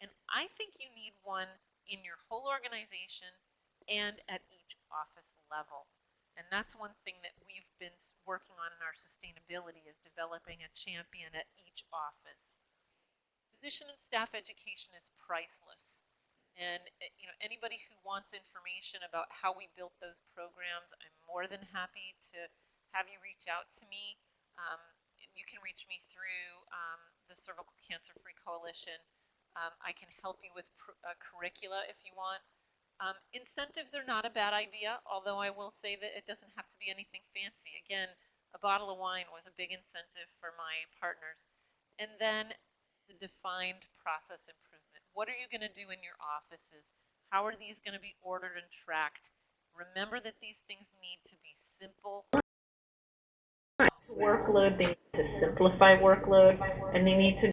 And I think you need one in your whole organization and at each office level. And that's one thing that we've been working on in our sustainability is developing a champion at each office. Physician and staff education is priceless. And anybody who wants information about how we built those programs, I'm more than happy to have you reach out to me. You can reach me through the Cervical Cancer Free Coalition. I can help you with curricula if you want. Incentives are not a bad idea, although I will say that it doesn't have to be anything fancy. Again, a bottle of wine was a big incentive for my partners. And then the defined process improvement. What are you going to do in your offices? How are these going to be ordered and tracked? Remember that these things need to be simple. Workload, they need to simplify workload, and they need to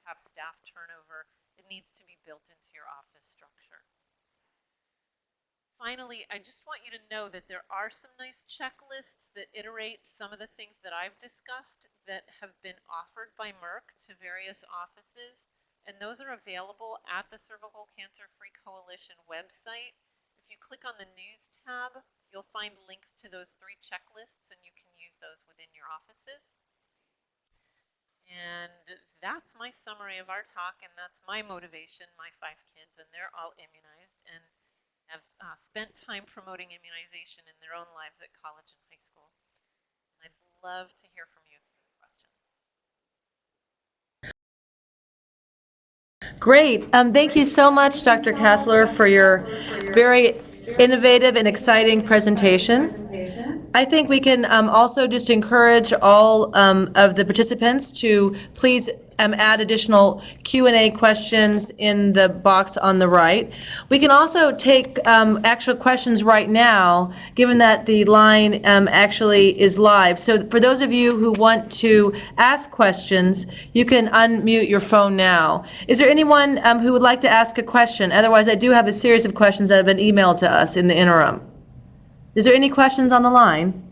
Have staff turnover. It needs to be built into your office structure. Finally, I just want you to know that there are some nice checklists that iterate some of the things that I've discussed that have been offered by Merck to various offices, and those are available at the Cervical Cancer Free Coalition website. If you click on the News tab, you'll find links to those 3 checklists, and you can use those within your offices. And that's my summary of our talk, and that's my motivation, my 5 kids, and they're all immunized and have spent time promoting immunization in their own lives at college and high school. And I'd love to hear from you if you have questions. Great. Thank you so much, Dr. Kassler, for your very innovative and exciting presentation. I think we can also just encourage all of the participants to please add additional Q&A questions in the box on the right. We can also take actual questions right now, given that the line actually is live. So for those of you who want to ask questions, you can unmute your phone now. Is there anyone who would like to ask a question? Otherwise, I do have a series of questions that have been emailed to us in the interim. Is there any questions on the line?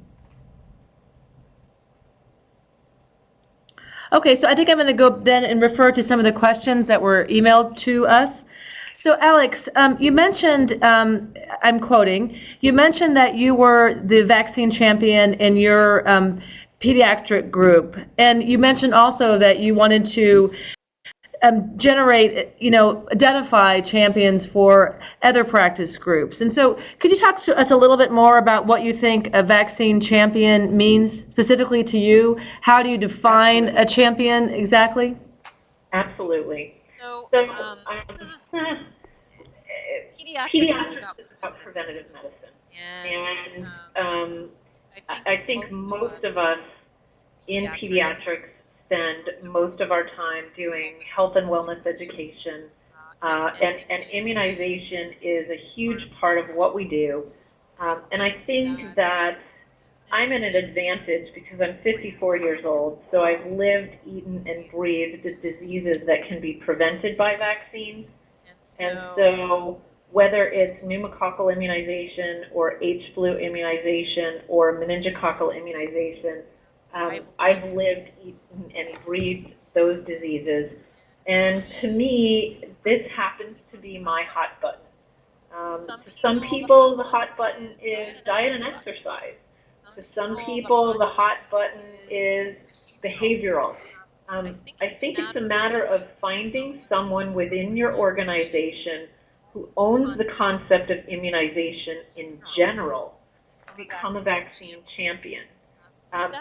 Okay, so I think I'm going to go then and refer to some of the questions that were emailed to us. So Alex, you mentioned, I'm quoting, you mentioned that you were the vaccine champion in your pediatric group, and you mentioned also that you wanted to generate, identify champions for other practice groups. And so could you talk to us a little bit more about what you think a vaccine champion means specifically to you? How do you define a champion exactly? absolutely. So, Pediatrics pediatrics is about preventative medicine, and and I think most of us in pediatrics spend most of our time doing health and wellness education, and immunization is a huge part of what we do. And I think that I'm at an advantage because I'm 54 years old, so I've lived, eaten, and breathed the diseases that can be prevented by vaccines. And so whether it's pneumococcal immunization or H flu immunization or meningococcal immunization, I've lived, eaten, and breathed those diseases. And to me, this happens to be my hot button. To some people, the hot button is diet and exercise. To some people, the hot button is behavioral. I think it's a matter of finding someone within your organization who owns the concept of immunization in general to become a vaccine champion.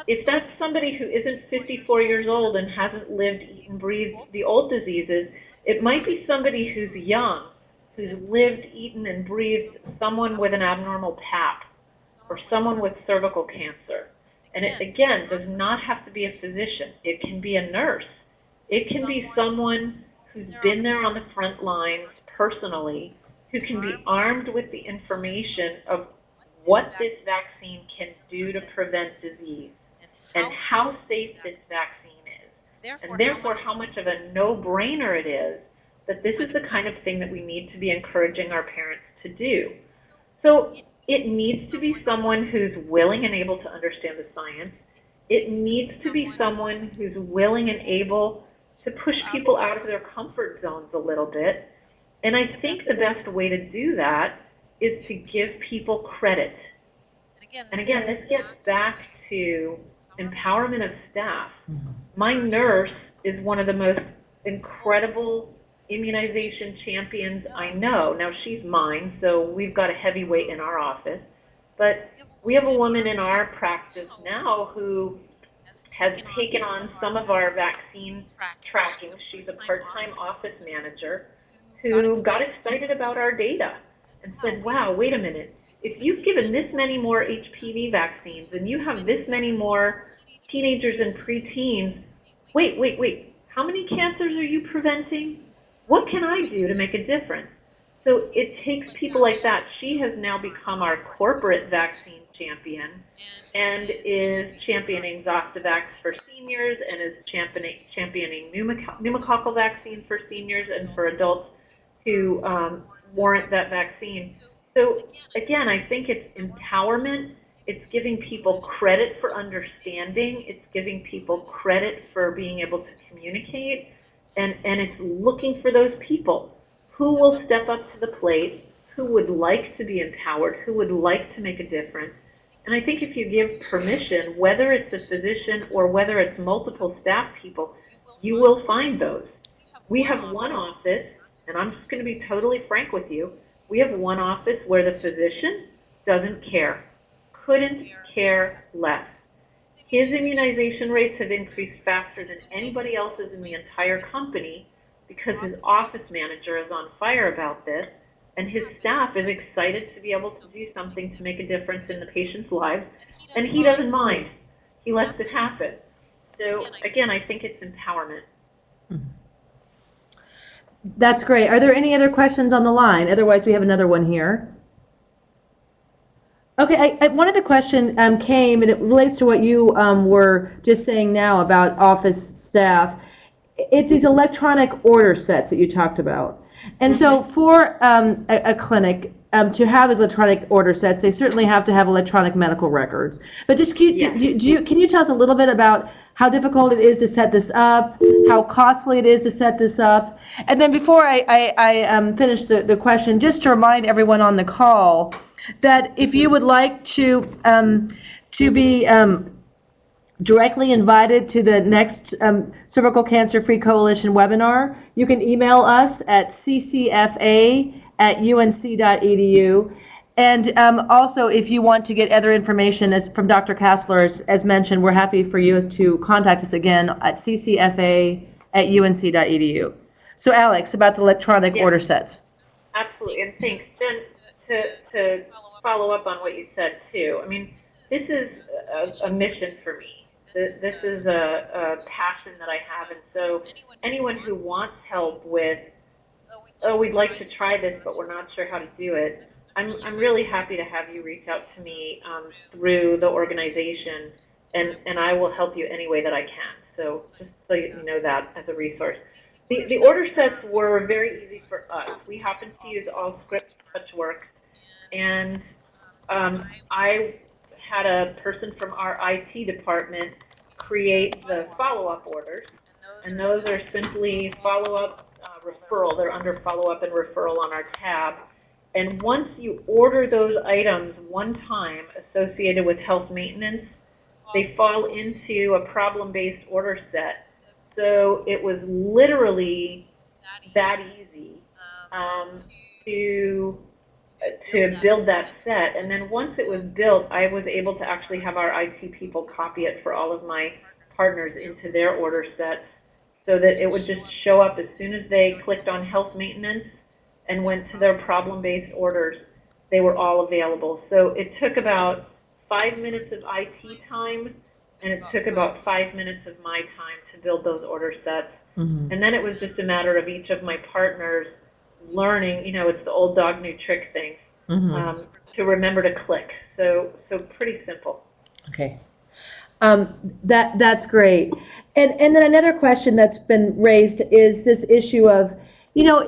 If that's somebody who isn't 54 years old and hasn't lived, eaten, breathed the old diseases, it might be somebody who's young, who's lived, eaten, and breathed someone with an abnormal PAP or someone with cervical cancer. And it, again, does not have to be a physician. It can be a nurse. It can be someone who's been there on the front lines personally, who can be armed with the information of what this vaccine can do to prevent disease and how safe this vaccine is, and therefore how much of a no-brainer it is that this is the kind of thing that we need to be encouraging our parents to do. So it needs to be someone who's willing and able to understand the science. It needs to be someone who's willing and able to push people out of their comfort zones a little bit. And I think the best way to do that is to give people credit. And again, this gets back to empowerment of staff. My nurse is one of the most incredible immunization champions I know. Now, she's mine, so we've got a heavyweight in our office. But we have a woman in our practice now who has taken on some of our vaccine tracking. She's a part-time office manager who got excited about our data. and said, wow, wait a minute, if you've given this many more HPV vaccines and you have this many more teenagers and preteens, wait, how many cancers are you preventing? What can I do to make a difference? So it takes people like that. She has now become our corporate vaccine champion and is championing Zostavax for seniors and is championing pneumococcal vaccine for seniors and for adults who warrant that vaccine. So again, I think it's empowerment. It's giving people credit for understanding. It's giving people credit for being able to communicate. And it's looking for those people who will step up to the plate, who would like to be empowered, who would like to make a difference. And I think if you give permission, whether it's a physician or whether it's multiple staff people, you will find those. We have one office, and I'm just going to be totally frank with you, we have one office where the physician doesn't care, couldn't care less. His immunization rates have increased faster than anybody else's in the entire company because his office manager is on fire about this, and his staff is excited to be able to do something to make a difference in the patient's lives, and he doesn't mind. He lets it happen. So again, I think it's empowerment. That's great. Are there any other questions on the line? Otherwise, we have another one here. Okay, one of the question came, and it relates to what you were just saying now about office staff. It's these electronic order sets that you talked about. And so for a clinic to have electronic order sets, they certainly have to have electronic medical records. But just can you tell us a little bit about how difficult it is to set this up, how costly it is to set this up? And then before I finish the question, just to remind everyone on the call that if you would like to be directly invited to the next Cervical Cancer Free Coalition webinar, you can email us at ccfa@unc.edu. And also, if you want to get other information from Dr. Kassler, as mentioned, we're happy for you to contact us again at ccfa@unc.edu. So Alex, about the electronic order sets. Absolutely, and thanks, Jen, to follow up on what you said too. I mean, this is a mission for me. This is a passion that I have, and so anyone who wants help with, oh, we'd like to try this, but we're not sure how to do it, I'm really happy to have you reach out to me through the organization, and I will help you any way that I can. So just so you know that as a resource. The order sets were very easy for us. We happen to use Allscripts TouchWorks, and I had a person from our IT department create the follow-up orders, and those are simply follow-up referral. They're under follow-up and referral on our tab. And once you order those items one time associated with health maintenance, they fall into a problem-based order set. So it was literally that easy to build that set. And then once it was built, I was able to actually have our IT people copy it for all of my partners into their order sets so that it would just show up as soon as they clicked on health maintenance and went to their problem-based orders. They were all available. So it took about 5 minutes of IT time, and it took about 5 minutes of my time to build those order sets. And then it was just a matter of each of my partners learning, it's the old dog new trick thing, to remember to click. So pretty simple. Okay. That's great. And then another question that's been raised is this issue of,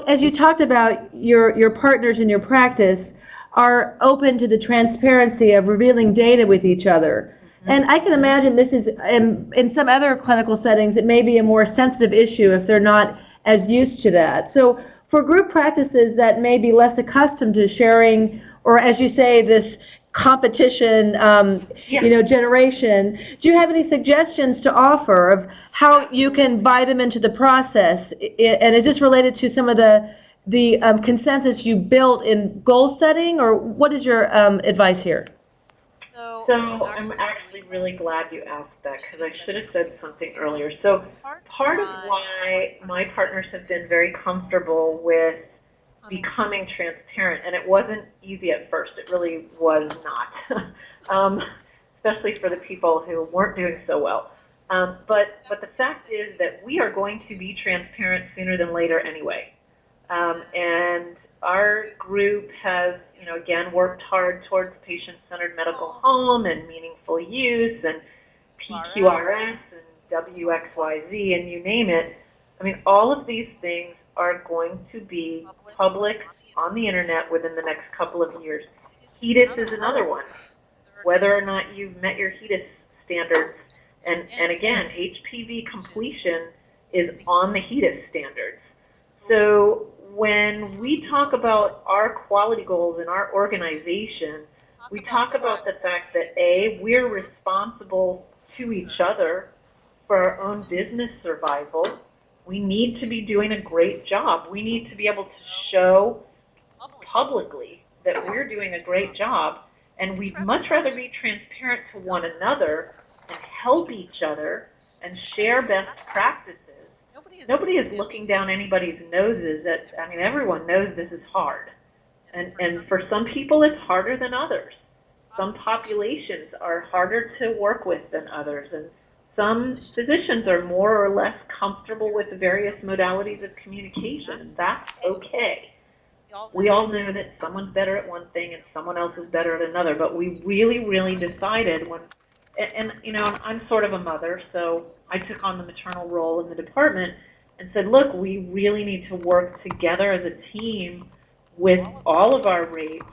as you talked about, your partners in your practice are open to the transparency of revealing data with each other. And I can imagine this is, in some other clinical settings, it may be a more sensitive issue if they're not as used to that. So for group practices that may be less accustomed to sharing, or as you say, this competition, generation, do you have any suggestions to offer of how you can buy them into the process? And is this related to some of the consensus you built in goal setting, or what is your advice here? So I'm actually really glad you asked that, because I should have said something earlier. So part of why my partners have been very comfortable with becoming transparent, and it wasn't easy at first. It really was not, especially for the people who weren't doing so well. But the fact is that we are going to be transparent sooner than later anyway. And our group has, again, worked hard towards patient-centered medical home and meaningful use and PQRS and WXYZ and you name it. I mean, all of these things are going to be public on the internet within the next couple of years. HEDIS is another one. Whether or not you've met your HEDIS standards, and again, HPV completion is on the HEDIS standards. So when we talk about our quality goals in our organization, we talk about the fact that A, we're responsible to each other for our own business survival. We need to be doing a great job. We need to be able to show publicly that we're doing a great job, and we'd much rather be transparent to one another and help each other and share best practices. Nobody is looking down anybody's noses. I mean, everyone knows this is hard. And for some people, it's harder than others. Some populations are harder to work with than others, and some physicians are more or less comfortable with the various modalities of communication. That's okay. We all know that someone's better at one thing and someone else is better at another, but we really, really decided when, and I'm sort of a mother, so I took on the maternal role in the department and said, look, we really need to work together as a team with all of our rates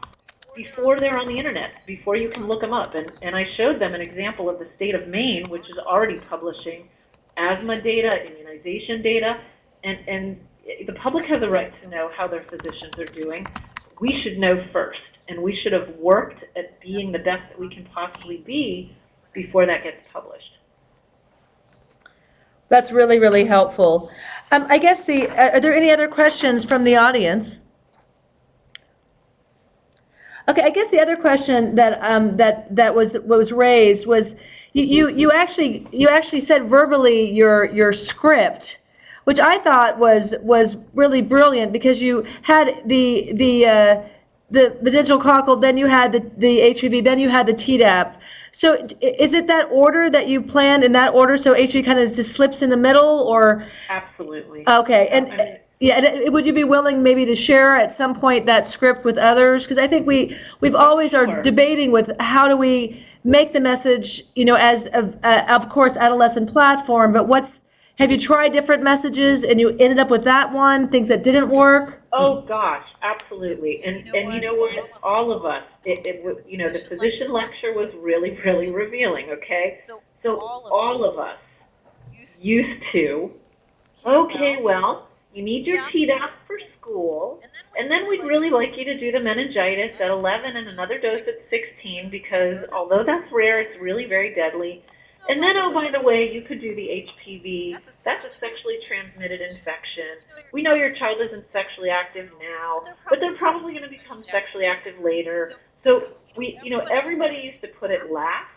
before they're on the internet, before you can look them up. And I showed them an example of the state of Maine, which is already publishing asthma data, immunization data, and the public has a right to know how their physicians are doing. We should know first, and we should have worked at being the best that we can possibly be before that gets published. That's really, really helpful. I guess are there any other questions from the audience? Okay, I guess the other question that was raised was you actually said verbally your script, which I thought was really brilliant, because you had the digital cockle, then you had the HPV, then you had the Tdap. So is it that order that you planned, in that order, so HPV kind of just slips in the middle, or? Absolutely. Okay, and yeah, and would you be willing maybe to share at some point that script with others? Because I think we've always are debating with how do we make the message, as of course adolescent platform, but have you tried different messages and you ended up with that one, things that didn't work? Oh gosh, absolutely. And you know what? All of us, the physician lecture was really, really revealing, okay? So all of us used to, okay, well, you need your Tdap for school, and then we'd really like you to do the meningitis at 11 and another dose at 16, because although that's rare, it's really very deadly. And then, oh, by the way, you could do the HPV. That's a sexually transmitted infection. We know your child isn't sexually active now, but they're probably going to become sexually active later. So everybody used to put it last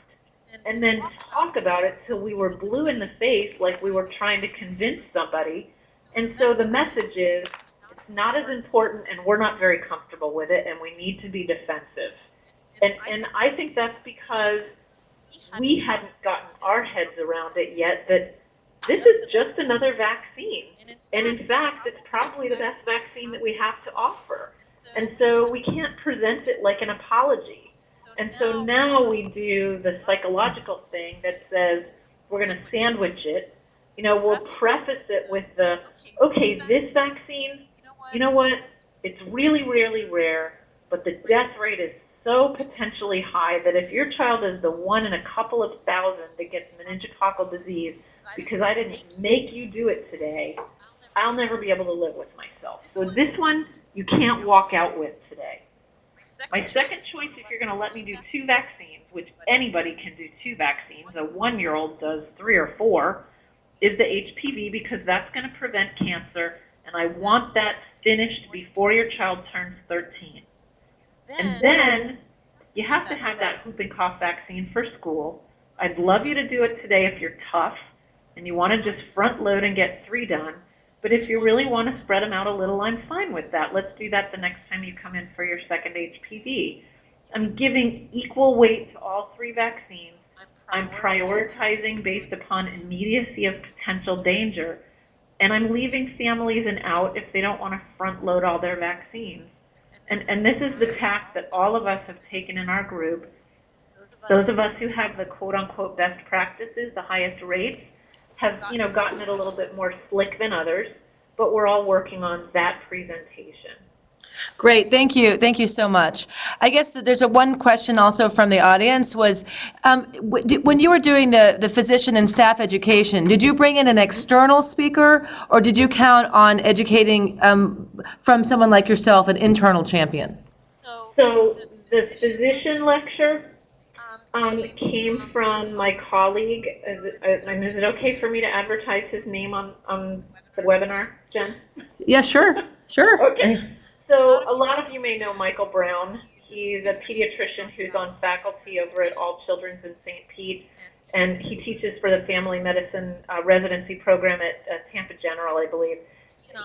and then talk about it till we were blue in the face, like we were trying to convince somebody. And so the message is, it's not as important, and we're not very comfortable with it, and we need to be defensive. And I think that's because we hadn't gotten our heads around it yet, that this is just another vaccine. And in fact, it's probably the best vaccine that we have to offer. And so we can't present it like an apology. And so now we do the psychological thing that says we're going to sandwich it. We'll preface it with okay, this vaccine, you know what, it's really, really rare, but the death rate is so potentially high that if your child is the one in a couple of thousand that gets meningococcal disease because I didn't make you do it today, I'll never be able to live with myself. So this one you can't walk out with today. My second choice, if you're going to let me do 2 vaccines, which anybody can do 2 vaccines, a 1-year-old does 3 or 4, is the HPV, because that's going to prevent cancer, and I want that finished before your child turns 13. And then you have to have that whoop and cough vaccine for school. I'd love you to do it today if you're tough and you want to just front load and get 3 done. But if you really want to spread them out a little, I'm fine with that. Let's do that the next time you come in for your second HPV. I'm giving equal weight to all 3 vaccines. I'm prioritizing based upon immediacy of potential danger. And I'm leaving families out if they don't want to front load all their vaccines. And this is the tack that all of us have taken in our group. Those of us who have the quote-unquote best practices, the highest rates, have gotten it a little bit more slick than others, but we're all working on that presentation. Great, thank you so much. I guess that there's one question also from the audience was, when you were doing the physician and staff education, did you bring in an external speaker, or did you count on educating from someone like yourself, an internal champion? So the physician lecture came from my colleague. Is it okay for me to advertise his name on the webinar, Jen? Yeah, sure. Okay. So a lot of you may know Michael Brown. He's a pediatrician who's on faculty over at All Children's in St. Pete, and he teaches for the family medicine residency program at Tampa General, I believe.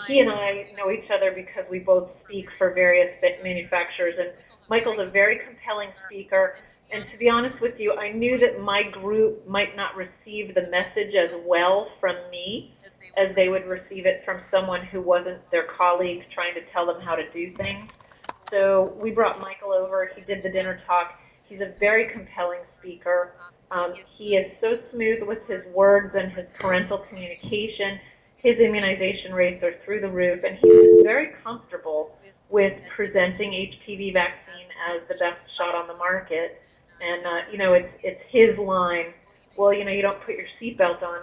He and I know each other because we both speak for various manufacturers, and Michael's a very compelling speaker. And to be honest with you, I knew that my group might not receive the message as well from me as they would receive it from someone who wasn't their colleague trying to tell them how to do things. So we brought Michael over. He did the dinner talk. He's a very compelling speaker. He is so smooth with his words and his parental communication. His immunization rates are through the roof, and he's very comfortable with presenting HPV vaccine as the best shot on the market. And, it's his line, well, you don't put your seatbelt on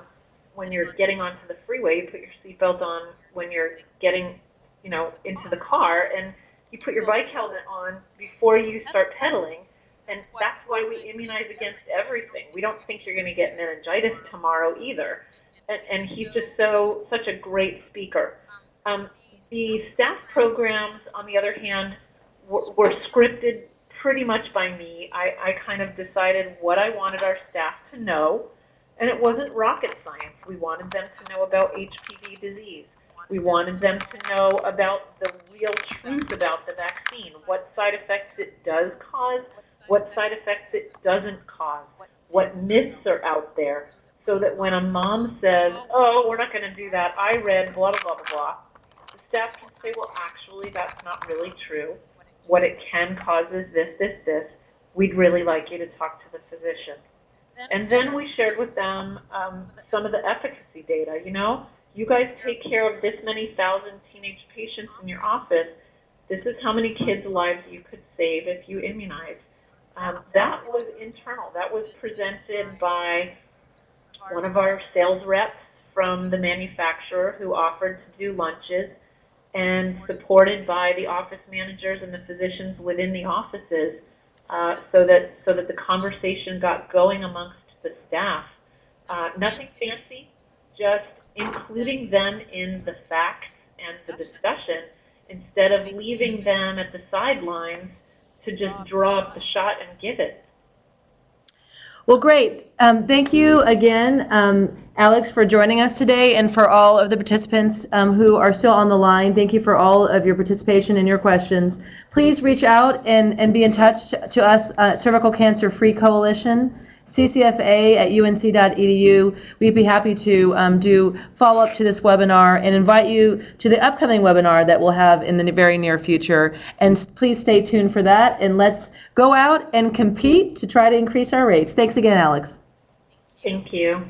when you're getting onto the freeway. You put your seatbelt on when you're getting, into the car, and you put your bike helmet on before you start pedaling. And that's why we immunize against everything. We don't think you're going to get meningitis tomorrow either. And he's just such a great speaker. The staff programs, on the other hand, were scripted pretty much by me. I kind of decided what I wanted our staff to know, and it wasn't rocket science. We wanted them to know about HPV disease. We wanted them to know about the real truth about the vaccine, what side effects it does cause, what side effects it doesn't cause, what myths are out there, so that when a mom says, oh, we're not going to do that, I read blah, blah, blah, blah, the staff can say, well, actually, that's not really true. What it can cause is this. We'd really like you to talk to the physician. And then we shared with them some of the efficacy data. You guys take care of this many thousand teenage patients in your office. This is how many kids' lives you could save if you immunize. That was internal. That was presented by one of our sales reps from the manufacturer who offered to do lunches, and supported by the office managers and the physicians within the offices, so that the conversation got going amongst the staff. Nothing fancy, just including them in the facts and the discussion instead of leaving them at the sidelines to just draw up the shot and give it. Well, great. Thank you again, Alex, for joining us today, and for all of the participants who are still on the line. Thank you for all of your participation and your questions. Please reach out and be in touch to us at Cervical Cancer Free Coalition, ccfa@unc.edu. We'd be happy to do follow-up to this webinar and invite you to the upcoming webinar that we'll have in the very near future. And please stay tuned for that, and let's go out and compete to try to increase our rates. Thanks again, Alex. Thank you.